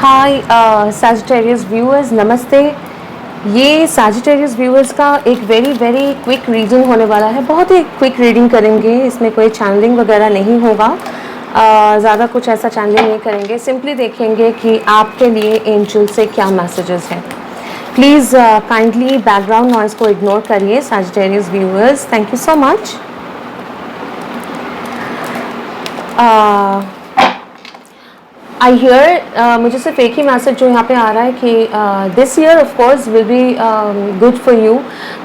हाय Sagittarius viewers, नमस्ते। ये Sagittarius viewers का एक वेरी वेरी क्विक रीडिंग होने वाला है। बहुत ही क्विक रीडिंग करेंगे, इसमें कोई चैनलिंग वगैरह नहीं होगा। ज़्यादा कुछ ऐसा चैनलिंग नहीं करेंगे, सिंपली देखेंगे कि आपके लिए एंजल से क्या मैसेजेस हैं। प्लीज़ काइंडली बैकग्राउंड नॉइज़ को इग्नोर करिए Sagittarius viewers. Thank you so much. I hear मुझे सिर्फ एक ही मैसेज जो यहाँ पे आ रहा है कि this year of course will be good for you,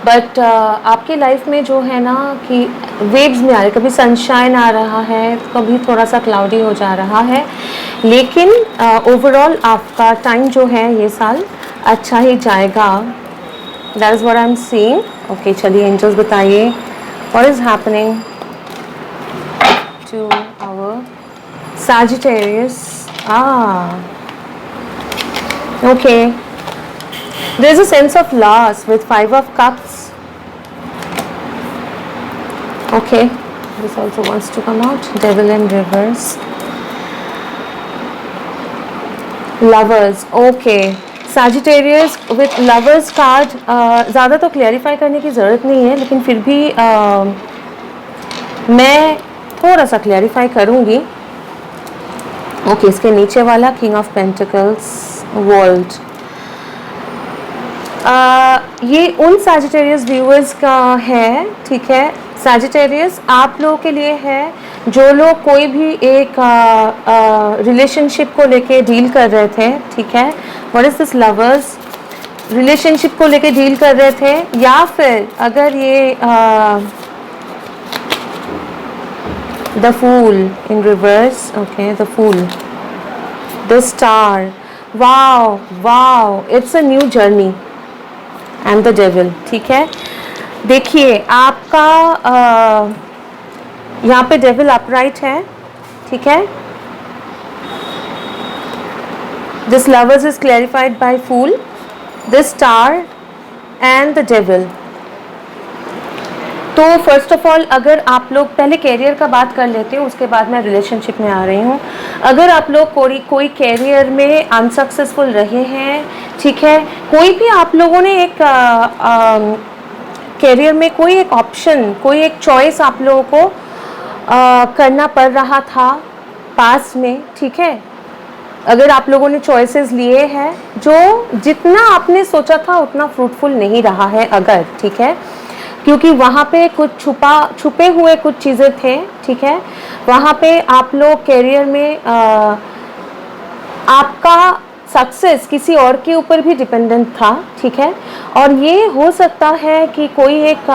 but आपकी लाइफ में जो है ना कि वेव्स में आ रहे, कभी सनशाइन आ रहा है, कभी थोड़ा सा क्लाउडी हो जा रहा है, लेकिन ओवरऑल आपका टाइम जो है ये साल अच्छा ही जाएगा। That is what I am seeing. Okay, चलिए एंजल्स बताइए what is happening to our Sagittarius. Okay. There's a sense of loss with 5 of Cups. Okay, this also wants to come out. Devil in reverse. Lovers. Okay. Sagittarius with Lovers card. ज़्यादा तो clarify करने की ज़रूरत नहीं है, लेकिन फिर भी मैं थोड़ा सा क्लैरिफाई करूँगी। ओके, इसके नीचे वाला किंग ऑफ पेंटिकल्स, वर्ल्ड। ये उन सैजिटेरियस व्यूअर्स का है, ठीक है। सैजिटेरियस आप लोगों के लिए है जो लोग कोई भी एक रिलेशनशिप को लेके डील कर रहे थे, ठीक है। What is this lovers? Relationship को लेके डील कर रहे थे, या फिर अगर ये The Fool in reverse. Okay, the Fool, the Star. Wow, it's a new journey. And the Devil. ठीक है, देखिए आपका यहाँ पे Devil upright है, ठीक है। This Lovers is clarified by Fool, the Star and the Devil. तो फर्स्ट ऑफ ऑल, अगर आप लोग पहले कैरियर का बात कर लेते हैं, उसके बाद मैं रिलेशनशिप में आ रही हूँ। अगर आप लोग कोई कैरियर में अनसक्सेसफुल रहे हैं, ठीक है, कोई भी आप लोगों ने एक कैरियर में कोई एक ऑप्शन, कोई एक चॉइस आप लोगों को करना पड़ रहा था पास में, ठीक है। अगर आप लोगों ने चॉइसेस लिए हैं जो जितना आपने सोचा था उतना फ्रूटफुल नहीं रहा है, अगर, ठीक है, क्योंकि वहाँ पे कुछ छुपे हुए कुछ चीज़ें थे, ठीक है। वहाँ पे आप लोग कैरियर में आपका सक्सेस किसी और के ऊपर भी डिपेंडेंट था, ठीक है। और ये हो सकता है कि कोई एक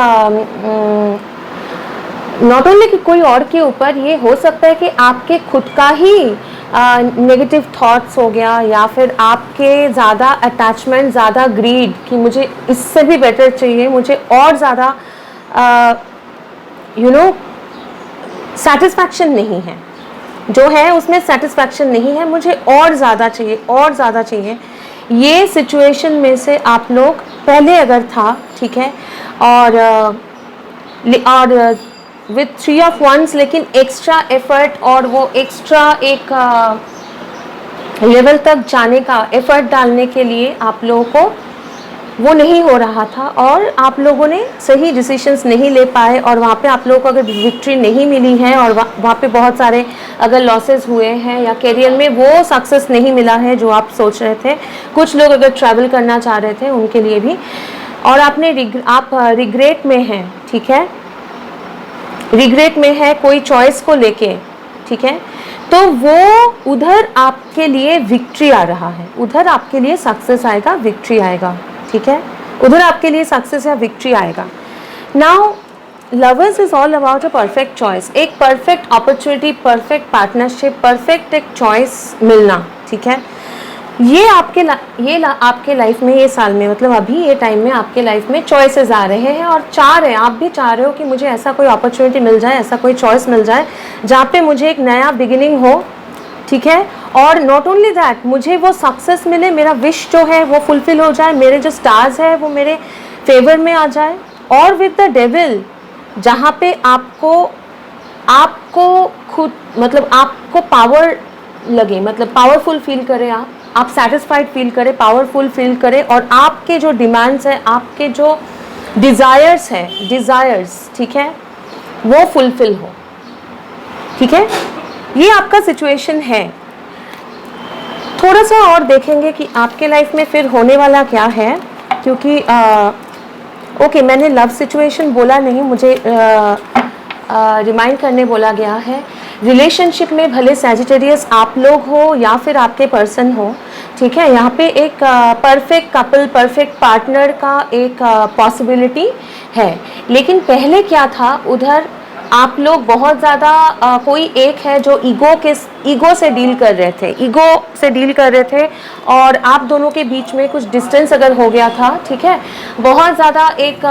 नॉट ओनली कि कोई और के ऊपर, ये हो सकता है कि आपके खुद का ही नेगेटिव थॉट्स हो गया, या फिर आपके ज़्यादा अटैचमेंट, ज़्यादा ग्रीड कि मुझे इससे भी बेटर चाहिए, मुझे और ज़्यादा सेटिस्फैक्शन नहीं है, जो है उसमें सेटिस्फैक्शन नहीं है, मुझे और ज़्यादा चाहिए, और ज़्यादा चाहिए। ये सिचुएशन में से आप लोग पहले अगर था, ठीक है, और विथ 3 of Wands, लेकिन एक्स्ट्रा एफर्ट और वो एक्स्ट्रा एक लेवल तक जाने का एफर्ट डालने के लिए आप लोगों को वो नहीं हो रहा था, और आप लोगों ने सही डिसीजंस नहीं ले पाए, और वहाँ पे आप लोगों को अगर विक्ट्री नहीं मिली है, और वहाँ पे बहुत सारे अगर लॉसेस हुए हैं, या करियर में वो सक्सेस नहीं मिला है जो आप सोच रहे थे। कुछ लोग अगर ट्रैवल करना चाह रहे थे उनके लिए भी, और आप रिग्रेट में हैं, ठीक है, रिग्रेट में है कोई चॉइस को लेके, ठीक है। तो वो उधर आपके लिए विक्ट्री आ रहा है, उधर आपके लिए सक्सेस आएगा, विक्ट्री आएगा, ठीक है, उधर आपके लिए सक्सेस या विक्ट्री आएगा। Now lovers is all about a perfect choice, एक perfect opportunity, perfect partnership, perfect एक चॉइस मिलना, ठीक है। ये आपके लाइफ में, ये साल में, मतलब अभी ये टाइम में आपके लाइफ में चॉइसेस आ रहे हैं, और आप भी चाह रहे हो कि मुझे ऐसा कोई अपॉर्चुनिटी मिल जाए, ऐसा कोई चॉइस मिल जाए जहाँ पे मुझे एक नया बिगिनिंग हो, ठीक है। और नॉट ओनली दैट, मुझे वो सक्सेस मिले, मेरा विश जो है वो फुलफिल हो जाए, मेरे जो स्टार्स है वो मेरे फेवर में आ जाए। और विद द डेविल, जहाँ पे आपको खुद, मतलब आपको पावर लगे, मतलब पावरफुल फील करें आप सेटिस्फाइड फील करें, पावरफुल फील करें, और आपके जो डिमांड्स हैं, आपके जो डिज़ायर्स हैं, डिज़ायर्स, ठीक है, वो फुलफिल हो, ठीक है। ये आपका सिचुएशन है। थोड़ा सा और देखेंगे कि आपके लाइफ में फिर होने वाला क्या है, क्योंकि ओके, मैंने लव सिचुएशन बोला नहीं, मुझे रिमाइंड करने बोला गया है। रिलेशनशिप में भले सैजिटेरियस आप लोग हो या फिर आपके पर्सन हो, ठीक है, यहाँ पे एक परफेक्ट कपल, परफेक्ट पार्टनर का एक पॉसिबिलिटी है। लेकिन पहले क्या था, उधर आप लोग बहुत ज़्यादा कोई एक है जो ईगो से डील कर रहे थे, और आप दोनों के बीच में कुछ डिस्टेंस अगर हो गया था, ठीक है, बहुत ज़्यादा एक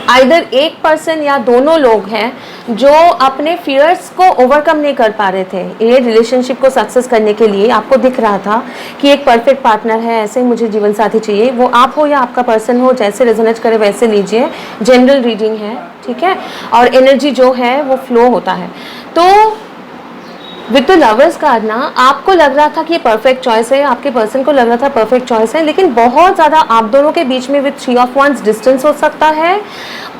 आइदर एक पर्सन या दोनों लोग हैं जो अपने फियर्स को ओवरकम नहीं कर पा रहे थे। ये रिलेशनशिप को सक्सेस करने के लिए आपको दिख रहा था कि एक परफेक्ट पार्टनर है, ऐसे ही मुझे जीवन साथी चाहिए, वो आप हो या आपका पर्सन हो, जैसे रेजोनेट करे वैसे लीजिए। जनरल रीडिंग है, ठीक है, और एनर्जी जो है वो फ्लो होता है। तो विद द लवर्स कार्ड ना, आपको लग रहा था कि ये परफेक्ट चॉइस है, आपके पर्सन को लग रहा था परफेक्ट चॉइस है, लेकिन बहुत ज़्यादा आप दोनों के बीच में विद 3 ऑफ wands डिस्टेंस हो सकता है,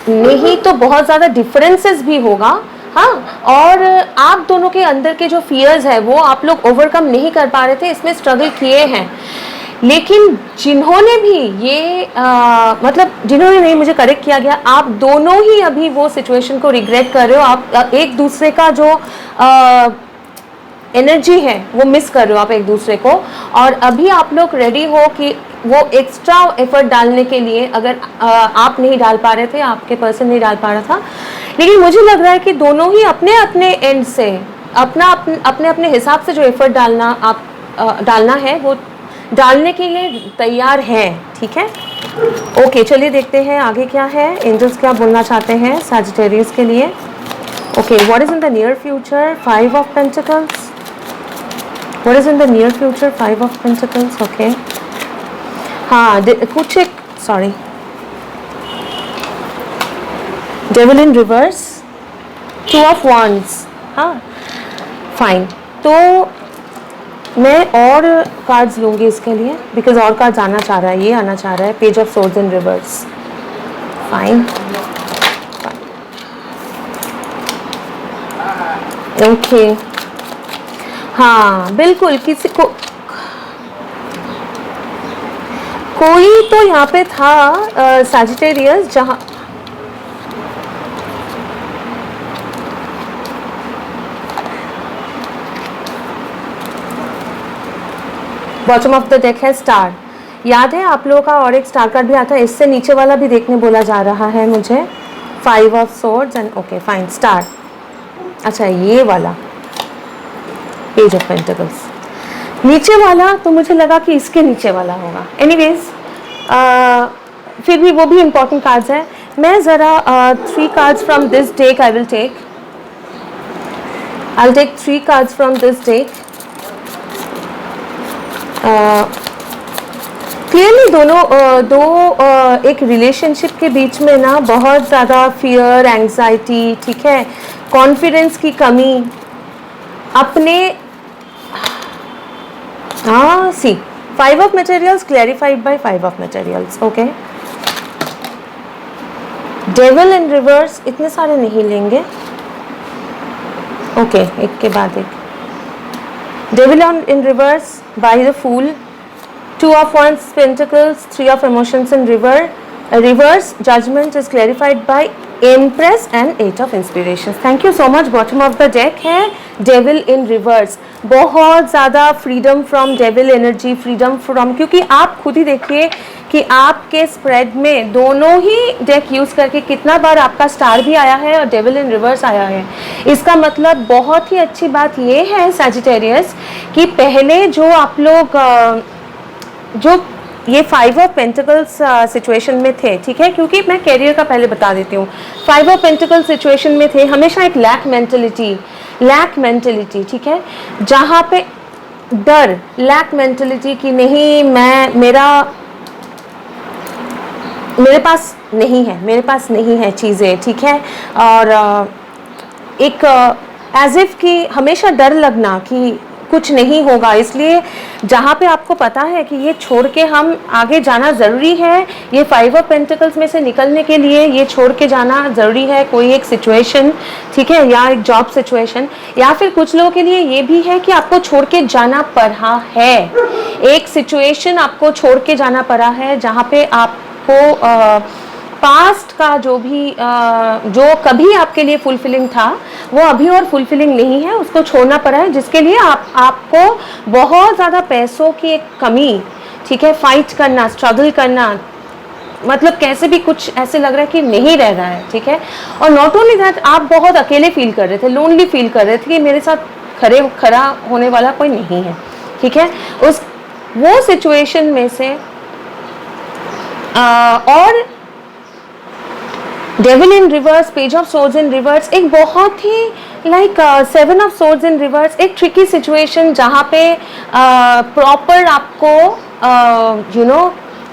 नहीं तो बहुत ज़्यादा डिफरेंसेस भी होगा, हाँ। और आप दोनों के अंदर के जो फियर्स है वो आप लोग ओवरकम नहीं कर पा रहे थे, इसमें स्ट्रगल किए हैं। लेकिन जिन्होंने भी ये मतलब जिन्होंने नहीं, मुझे करेक्ट किया गया, आप दोनों ही अभी वो सिचुएशन को रिग्रेट कर रहे हो। आप एक दूसरे का जो एनर्जी है वो मिस कर रहे हो आप एक दूसरे को, और अभी आप लोग रेडी हो कि वो एक्स्ट्रा एफर्ट डालने के लिए, अगर आप नहीं डाल पा रहे थे, आपके पर्सन नहीं डाल पा रहा था, लेकिन मुझे लग रहा है कि दोनों ही अपने अपने एंड से अपने अपने हिसाब से जो एफर्ट डालना है वो डालने के लिए तैयार है, ठीक है। ओके, चलिए देखते हैं आगे क्या है, एंजल्स क्या बोलना चाहते हैं सैजिटेरियस के लिए। Okay, what is in the near future? 5 of pentacles. What is in the near future? 5 of Pentacles. Okay. हाँ, कुछ एक, sorry, Devil in reverse, 2 of wands. हाँ, फाइन। तो मैं और कार्ड्स लूँगी इसके लिए, बिकॉज और कार्ड्स आना चाह रहा है, ये आना चाह रहा है, page of swords in reverse. Fine, okay. हाँ बिल्कुल, किसी को कोई तो यहाँ पे था सैजिटेरियस, जहाँ बॉटम ऑफ द डेक है स्टार। याद है आप लोगों का और एक स्टार कार्ड भी आता है, इससे नीचे वाला भी देखने बोला जा रहा है मुझे, 5 of swords and okay fine star. अच्छा, ये वाला पेज ऑफ पेंटिकल्स नीचे वाला, तो मुझे लगा कि इसके नीचे वाला होगा। एनीवेज, फिर भी वो भी इम्पोर्टेंट कार्ड्स हैं। मैं ज़रा 3 cards from this deck I will take 3 cards from this deck. Clearly दो एक रिलेशनशिप के बीच में ना बहुत ज़्यादा फियर, एंग्जाइटी, ठीक है, कॉन्फिडेंस की कमी, अपने see 5 of materials clarified by 5 of materials. Okay, devil in reverse इतने सारे नहीं लेंगे, ओके, एक के बाद एक। Devil in reverse by the fool, 2 of wands pentacles, 3 of emotions in reverse, judgment is clarified by empress and 8 of inspirations. Thank you so much। bottom of the deck है devil in reverse। बहुत ज़्यादा freedom from devil energy, freedom from, क्योंकि आप खुद ही देखिए कि आपके spread में दोनों ही डेक यूज़ करके कितना बार आपका स्टार भी आया है और डेविल इन रिवर्स आया है। इसका मतलब बहुत ही अच्छी बात ये है सैजिटेरियस कि पहले जो आप लोग जो ये 5 ऑफ पेंटिकल्स सिचुएशन में थे, ठीक है, क्योंकि मैं कैरियर का पहले बता देती हूँ, 5 ऑफ पेंटिकल्स सिचुएशन में थे, हमेशा एक लैक मेंटेलिटी, ठीक है, जहाँ पे डर, लैक मेंटेलिटी की नहीं, मेरे पास नहीं है चीज़ें, ठीक है, और एक एज इफ कि हमेशा डर लगना कि कुछ नहीं होगा। इसलिए जहाँ पे आपको पता है कि ये छोड़ के हम आगे जाना ज़रूरी है, ये 5 ऑफ पेंटिकल्स में से निकलने के लिए ये छोड़ के जाना ज़रूरी है, कोई एक सिचुएशन, ठीक है, या एक जॉब सिचुएशन, या फिर कुछ लोगों के लिए ये भी है कि आपको छोड़ के जाना पड़ा है, एक सिचुएशन आपको छोड़ के जाना पड़ा है जहाँ पे आपको पास्ट का जो भी जो कभी आपके लिए फुलफिलिंग था वो अभी और फुलफिलिंग नहीं है, उसको छोड़ना पड़ा है, जिसके लिए आपको बहुत ज़्यादा पैसों की एक कमी, ठीक है, फाइट करना, स्ट्रगल करना, मतलब कैसे भी कुछ ऐसे लग रहा है कि नहीं रह रहा है, ठीक है। और नॉट ओनली दैट, आप बहुत अकेले फील कर रहे थे, लोनली फील कर रहे थे कि मेरे साथ खड़ा होने वाला कोई नहीं है, ठीक है। वो सिचुएशन में से और devil in reverse, page of swords in reverse, एक बहुत ही like 7 of swords in reverse, एक ट्रिकी सिचुएशन जहाँ पे प्रॉपर आपको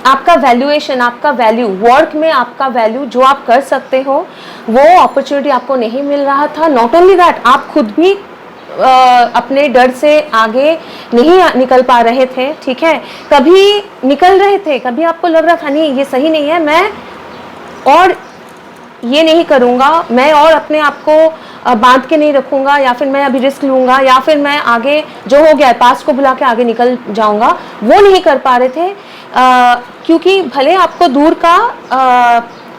आपका वैल्यूएशन, आपका वैल्यू, वर्क में आपका वैल्यू जो आप कर सकते हो वो अपॉर्चुनिटी आपको नहीं मिल रहा था। नॉट ओनली दैट, आप खुद भी अपने डर से आगे नहीं निकल पा रहे थे, ठीक है। कभी निकल रहे थे, कभी आपको लग रहा था नहीं ये सही नहीं है, मैं और ये नहीं करूँगा, मैं और अपने आप को बांध के नहीं रखूँगा, या फिर मैं अभी रिस्क लूँगा, या फिर मैं आगे जो हो गया है पास्ट को भुला के आगे निकल जाऊँगा, वो नहीं कर पा रहे थे। क्योंकि भले आपको दूर का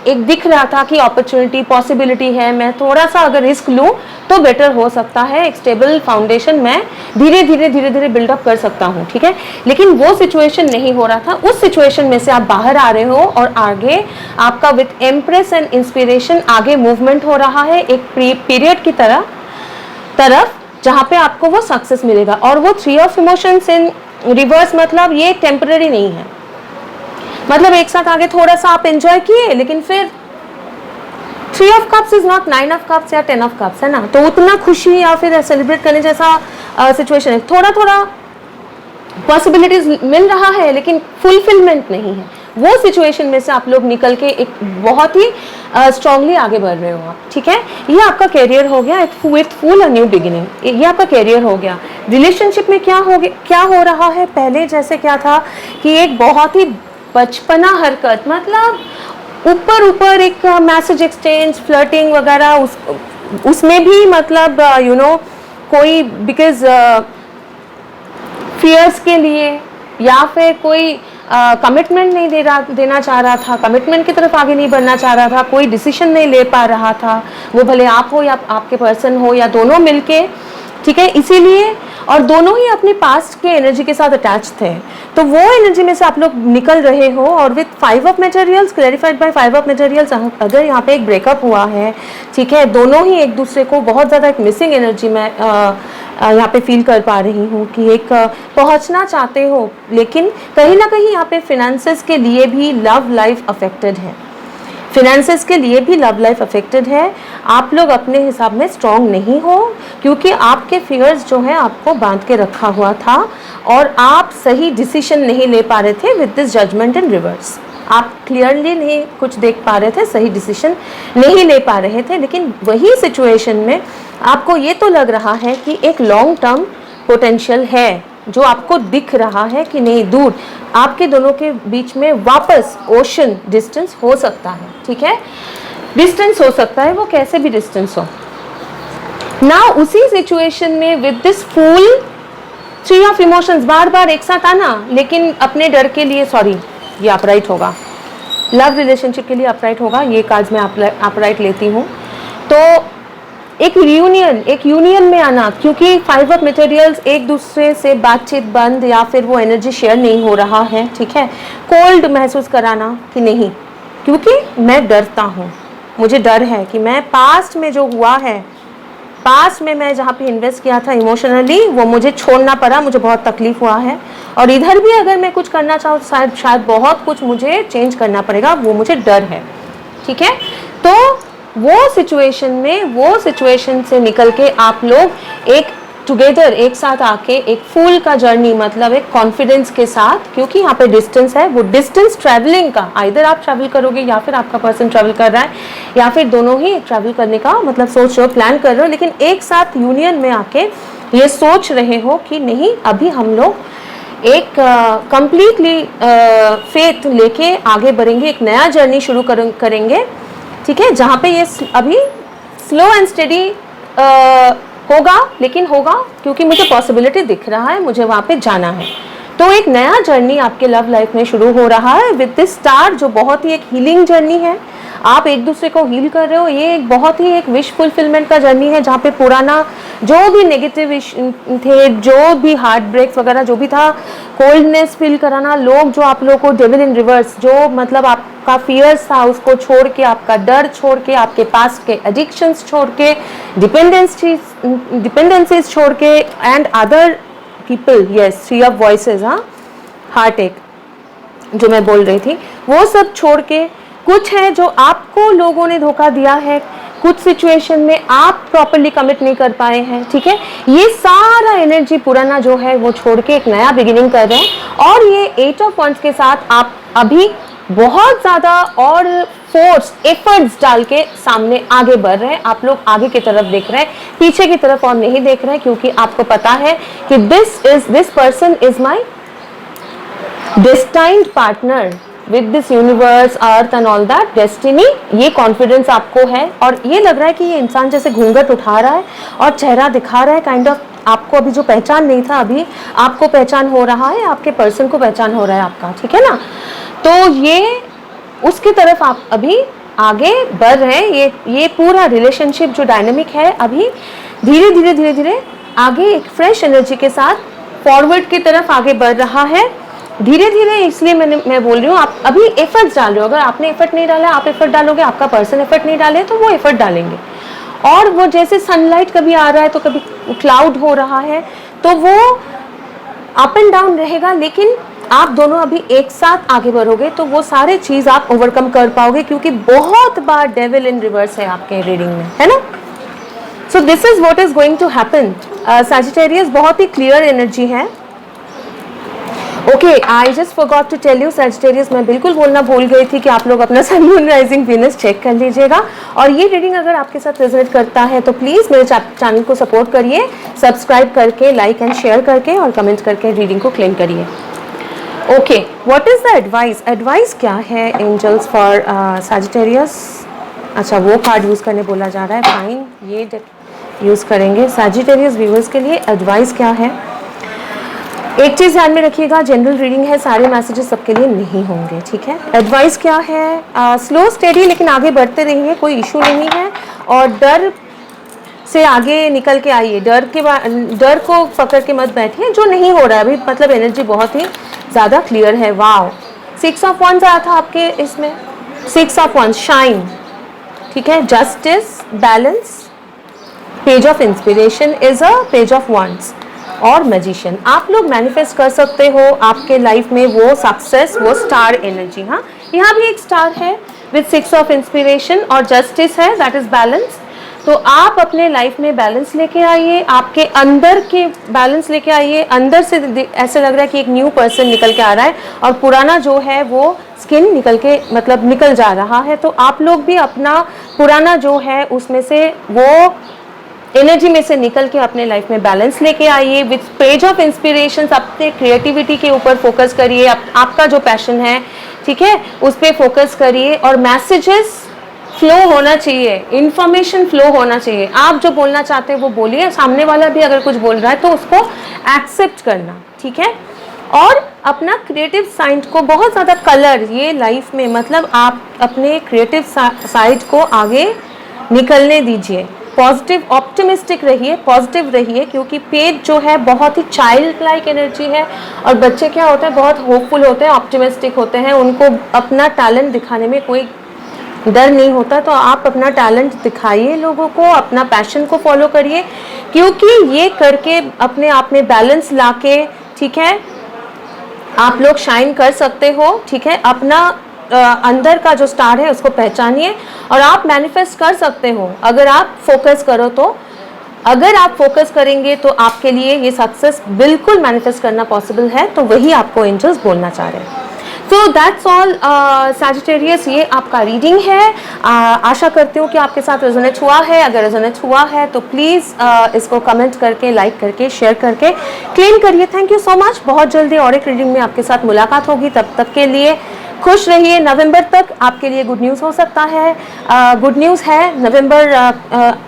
एक दिख रहा था कि अपॉर्चुनिटी, पॉसिबिलिटी है, मैं थोड़ा सा अगर रिस्क लूँ तो बेटर हो सकता है, एक स्टेबल फाउंडेशन मैं धीरे धीरे बिल्डअप कर सकता हूँ, ठीक है। लेकिन वो सिचुएशन नहीं हो रहा था, उस सिचुएशन में से आप बाहर आ रहे हो और आगे आपका विथ एम्प्रेस एंड इंस्पिरेशन आगे मूवमेंट हो रहा है एक पीरियड की तरफ जहाँ पे आपको वो सक्सेस मिलेगा। और वो 3 ऑफ इमोशंस इन रिवर्स, मतलब ये टेम्पररी नहीं है, मतलब एक साथ आगे थोड़ा सा आप एंजॉय किए, लेकिन फिर 3 of cups is not 9 of cups या 10 ऑफ कप्स, है ना। तो उतना खुशी या फिर सेलिब्रेट करने जैसा सिचुएशन है, थोड़ा थोड़ा पॉसिबिलिटीज मिल रहा है लेकिन फुलफिलमेंट नहीं है। वो सिचुएशन में से आप लोग निकल के एक बहुत ही स्ट्रांगली आगे बढ़ रहे हो आप, ठीक है। ये आपका कैरियर हो गया, एक with full a new beginning, ये आपका कैरियर हो गया। रिलेशनशिप में क्या हो रहा है, पहले जैसे क्या था कि एक बहुत ही बचपना हरकत, मतलब ऊपर एक मैसेज एक्सचेंज, फ्लर्टिंग वगैरह, उसमें भी मतलब कोई बिकॉज फियर्स के लिए या फिर कोई कमिटमेंट नहीं देना चाह रहा था, कमिटमेंट की तरफ आगे नहीं बढ़ना चाह रहा था, कोई डिसीजन नहीं ले पा रहा था, वो भले आप हो या आपके पर्सन हो या दोनों मिलके, ठीक है। इसीलिए, और दोनों ही अपने पास्ट के एनर्जी के साथ अटैच थे, तो वो एनर्जी में से आप लोग निकल रहे हो। और with 5 of materials, clarified by 5 of materials, अगर यहाँ पे एक ब्रेकअप हुआ है, ठीक है, दोनों ही एक दूसरे को बहुत ज़्यादा एक मिसिंग एनर्जी में यहाँ पे फील कर पा रही हूँ कि एक पहुँचना चाहते हो, लेकिन कहीं ना कहीं यहाँ पे फिनेंसेस के लिए भी लव लाइफ अफेक्टेड है, फिनेंसेस के लिए भी लव लाइफ अफेक्टेड है। आप लोग अपने हिसाब में स्ट्रॉन्ग नहीं हो, क्योंकि आपके फियर्स जो है आपको बांध के रखा हुआ था और आप सही डिसीजन नहीं ले पा रहे थे with this judgement in reverse. आप क्लियरली नहीं कुछ देख पा रहे थे, सही डिसीजन नहीं ले पा रहे थे। लेकिन वही सिचुएशन में आपको ये तो लग रहा है कि एक लॉन्ग टर्म पोटेंशियल है, जो आपको दिख रहा है कि नहीं, दूर आपके दोनों के बीच में वापस ओशन डिस्टेंस हो सकता है, ठीक है, डिस्टेंस हो सकता है, वो कैसे भी डिस्टेंस हो ना। उसी सिचुएशन में with this fool 3 of emotions बार बार एक साथ आना, लेकिन अपने डर के लिए, सॉरी ये अपराइट होगा, लव रिलेशनशिप के लिए अपराइट होगा, ये कार्ड मैं अपराइट लेती हूँ। तो एक यूनियन में आना, क्योंकि 5 ऑफ मटेरियल्स एक दूसरे से बातचीत बंद या फिर वो एनर्जी शेयर नहीं हो रहा है, ठीक है। कोल्ड महसूस कराना कि नहीं, क्योंकि मैं डरता हूँ, मुझे डर है कि मैं पास्ट में जो हुआ है, पास्ट में मैं जहाँ पे इन्वेस्ट किया था इमोशनली, वो मुझे छोड़ना पड़ा, मुझे बहुत तकलीफ हुआ है। और इधर भी अगर मैं कुछ करना चाहूँ शायद बहुत कुछ मुझे चेंज करना पड़ेगा, वो मुझे डर है, ठीक है। तो वो सिचुएशन से निकल के आप लोग एक टुगेदर एक साथ आके एक फूल का जर्नी, मतलब एक कॉन्फिडेंस के साथ, क्योंकि यहाँ पे डिस्टेंस है, वो डिस्टेंस ट्रैवलिंग का, आइदर आप ट्रैवल करोगे या फिर आपका पर्सन ट्रैवल कर रहा है, या फिर दोनों ही ट्रैवल करने का मतलब सोच रहे हो, प्लान कर रहे हो, लेकिन एक साथ यूनियन में आके ये सोच रहे हो कि नहीं, अभी हम लोग एक कंप्लीटली फेथ लेके आगे बढ़ेंगे, एक नया जर्नी शुरू करेंगे, ठीक है, जहाँ पे ये अभी स्लो एंड स्टेडी होगा, लेकिन होगा क्योंकि मुझे पॉसिबिलिटी दिख रहा है, मुझे वहाँ पे जाना है। तो एक नया जर्नी आपके लव लाइफ में शुरू हो रहा है विद दिस स्टार, जो बहुत ही एक हीलिंग जर्नी है। आप एक दूसरे को हील कर रहे हो। ये एक बहुत ही एक विश फुलफिलमेंट का जर्नी है, जहाँ पे पुराना जो भी नेगेटिव थे, जो भी हार्ट ब्रेक्स वगैरह जो भी था, कोल्डनेस फील कराना, लोग जो आप लोगों को डेविल इन रिवर्स, जो मतलब आपका फियर्स था उसको छोड़ के, आपका डर छोड़ के, आपके पास के एडिक्शंस छोड़ के, डिपेंडेंसीज छोड़ के, and other people, yes, three of voices, हाँ, हार्ट एक जो मैं बोल रही थी, वो सब छोड़ के कुछ है जो आपको लोगों ने धोखा दिया है, कुछ सिचुएशन में आप प्रॉपर्ली कमिट नहीं कर पाए हैं, ठीक है, ये सारा एनर्जी पुराना जो है वो छोड़ के एक नया बिगिनिंग कर रहे हैं। और ये 8 ऑफ वांड्स के साथ आप अभी बहुत ज़्यादा और फोर्स एफर्ट्स डाल के सामने आगे बढ़ रहे हैं। आप लोग आगे की तरफ देख रहे हैं, पीछे की तरफ और नहीं देख रहे हैं, क्योंकि आपको पता है कि this person is my destined partner with this universe, earth and all that, destiny, ये कॉन्फिडेंस आपको है। और ये लग रहा है कि ये इंसान जैसे घूंघट उठा रहा है और चेहरा दिखा रहा है, काइंड ऑफ आपको अभी जो पहचान नहीं था, अभी आपको पहचान हो रहा है, आपके पर्सन को पहचान हो रहा है आपका, ठीक है ना। तो ये उसकी तरफ आप अभी आगे बढ़ रहे हैं। ये पूरा रिलेशनशिप जो डायनेमिक है अभी धीरे धीरे धीरे धीरे आगे एक फ्रेश एनर्जी के साथ फॉरवर्ड की तरफ आगे बढ़ रहा है धीरे धीरे। इसलिए मैं बोल रही हूँ, आप अभी एफर्ट्स डाल रहे हो। अगर आपने एफर्ट नहीं डाला, आप एफर्ट डालोगे, आपका पर्सन एफर्ट नहीं डाले तो वो एफर्ट डालेंगे। और वो जैसे सनलाइट कभी आ रहा है तो कभी क्लाउड हो रहा है, तो वो अप एंड डाउन रहेगा, लेकिन आप दोनों अभी एक साथ आगे बढ़ोगे तो वो सारे चीज़ आप ओवरकम कर पाओगे, क्योंकि बहुत बार डेविल इन रिवर्स है आपके रीडिंग में, है ना। So this is what is going to happen. Sagittarius बहुत ही क्लियर एनर्जी है। Okay, I just forgot to tell you Sagittarius, मैं बिल्कुल बोलना भूल गई थी कि आप लोग अपना sun moon rising Venus check कर लीजिएगा। और ये रीडिंग अगर आपके साथ रेजोनेट करता है तो प्लीज़ मेरे चैनल को सपोर्ट करिए, सब्सक्राइब करके, लाइक एंड शेयर करके और कमेंट करके रीडिंग को क्लेम करिए। Okay, what is the advice? Advice क्या है एंजल्स फॉर सैजिटेरियस? अच्छा, वो कार्ड यूज़ करने बोला जा रहा है, फाइन, ये यूज़ करेंगे। सैजिटेरियस व्यूअर्स के लिए एडवाइस क्या है? एक चीज़ ध्यान में रखिएगा, जनरल रीडिंग है, सारे मैसेजेस सबके लिए नहीं होंगे, ठीक है। एडवाइस क्या है? स्लो स्टेडी लेकिन आगे बढ़ते रहिए, कोई इशू नहीं है। और डर से आगे निकल के आइए, डर को पकड़ के मत बैठिए, जो नहीं हो रहा है अभी, मतलब एनर्जी बहुत ही ज़्यादा क्लियर है। वाओ, 6 ऑफ वांड्स आया था आपके इसमें, 6 ऑफ वांड्स, शाइन, ठीक है, justice, balance, page of inspiration is a page of wands और मैजिशियन। आप लोग मैनिफेस्ट कर सकते हो आपके लाइफ में वो सक्सेस, वो स्टार एनर्जी। हाँ, यहाँ भी एक स्टार है विद 6 ऑफ इंस्पिरेशन और जस्टिस है, दैट इज बैलेंस। तो आप अपने लाइफ में बैलेंस लेके आइए, आपके अंदर के बैलेंस लेके आइए। अंदर से ऐसे लग रहा है कि एक न्यू पर्सन निकल के आ रहा है और पुराना जो है वो स्किन निकल के मतलब निकल जा रहा है। तो आप लोग भी अपना पुराना जो है उसमें से, वो एनर्जी में से निकल के अपने लाइफ में बैलेंस लेके आइए। विथ पेज ऑफ इंस्पिरेशन अपने क्रिएटिविटी के ऊपर फोकस करिए, आपका जो पैशन है, ठीक है, उस पर फोकस करिए। और मैसेजेस फ्लो होना चाहिए, इंफॉर्मेशन फ्लो होना चाहिए। आप जो बोलना चाहते हैं वो बोलिए, सामने वाला भी अगर कुछ बोल रहा है तो उसको एक्सेप्ट करना, ठीक है। और अपना क्रिएटिव साइड को बहुत ज़्यादा कलर, ये लाइफ में मतलब आप अपने क्रिएटिव साइड को आगे निकलने दीजिए। पॉजिटिव, ऑप्टिमिस्टिक रहिए, पॉजिटिव रहिए, क्योंकि पेज जो है बहुत ही चाइल्ड लाइक एनर्जी है। और बच्चे क्या होते हैं, बहुत होपफुल होते हैं, ऑप्टिमिस्टिक होते हैं, उनको अपना टैलेंट दिखाने में कोई डर नहीं होता। तो आप अपना टैलेंट दिखाइए लोगों को, अपना पैशन को फॉलो करिए, क्योंकि ये करके अपने आप में बैलेंस लाके, ठीक है, आप लोग शाइन कर सकते हो, ठीक है। अपना अंदर का जो स्टार है उसको पहचानिए और आप मैनिफेस्ट कर सकते हो अगर आप फोकस करो तो। अगर आप फोकस करेंगे तो आपके लिए ये सक्सेस बिल्कुल मैनिफेस्ट करना पॉसिबल है। तो वही आपको एंजल्स बोलना चाह रहे हैं। सो दैट्स ऑल सैजिटेरियस, ये आपका रीडिंग है। आशा करती हूँ कि आपके साथ रेजोनेट हुआ है। अगर रेजोनेट हुआ है तो प्लीज़ इसको कमेंट करके, लाइक करके, शेयर करके क्लेम करिए। Thank you so much. बहुत जल्दी और एक रीडिंग में आपके साथ मुलाकात होगी। तब तक के लिए खुश रहिए। नवंबर तक आपके लिए गुड न्यूज़ हो सकता है। गुड न्यूज़ है नवंबर,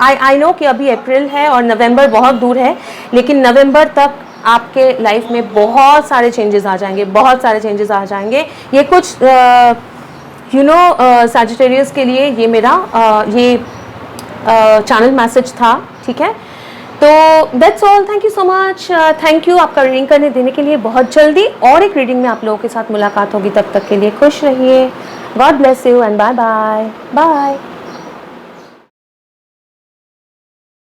आई नो कि अभी अप्रैल है और नवंबर बहुत दूर है, लेकिन नवंबर तक आपके लाइफ में बहुत सारे चेंजेस आ जाएंगे, बहुत सारे चेंजेस आ जाएंगे। ये कुछ सैजिटेरियस के लिए ये मेरा ये चैनल मैसेज था, ठीक है। तो that's all. Thank you so much. Thank you आपका रीडिंग करने देने के लिए। बहुत जल्दी और एक रीडिंग में आप लोगों के साथ मुलाकात होगी। तब तक के लिए खुश रहिए। God bless you and bye bye bye.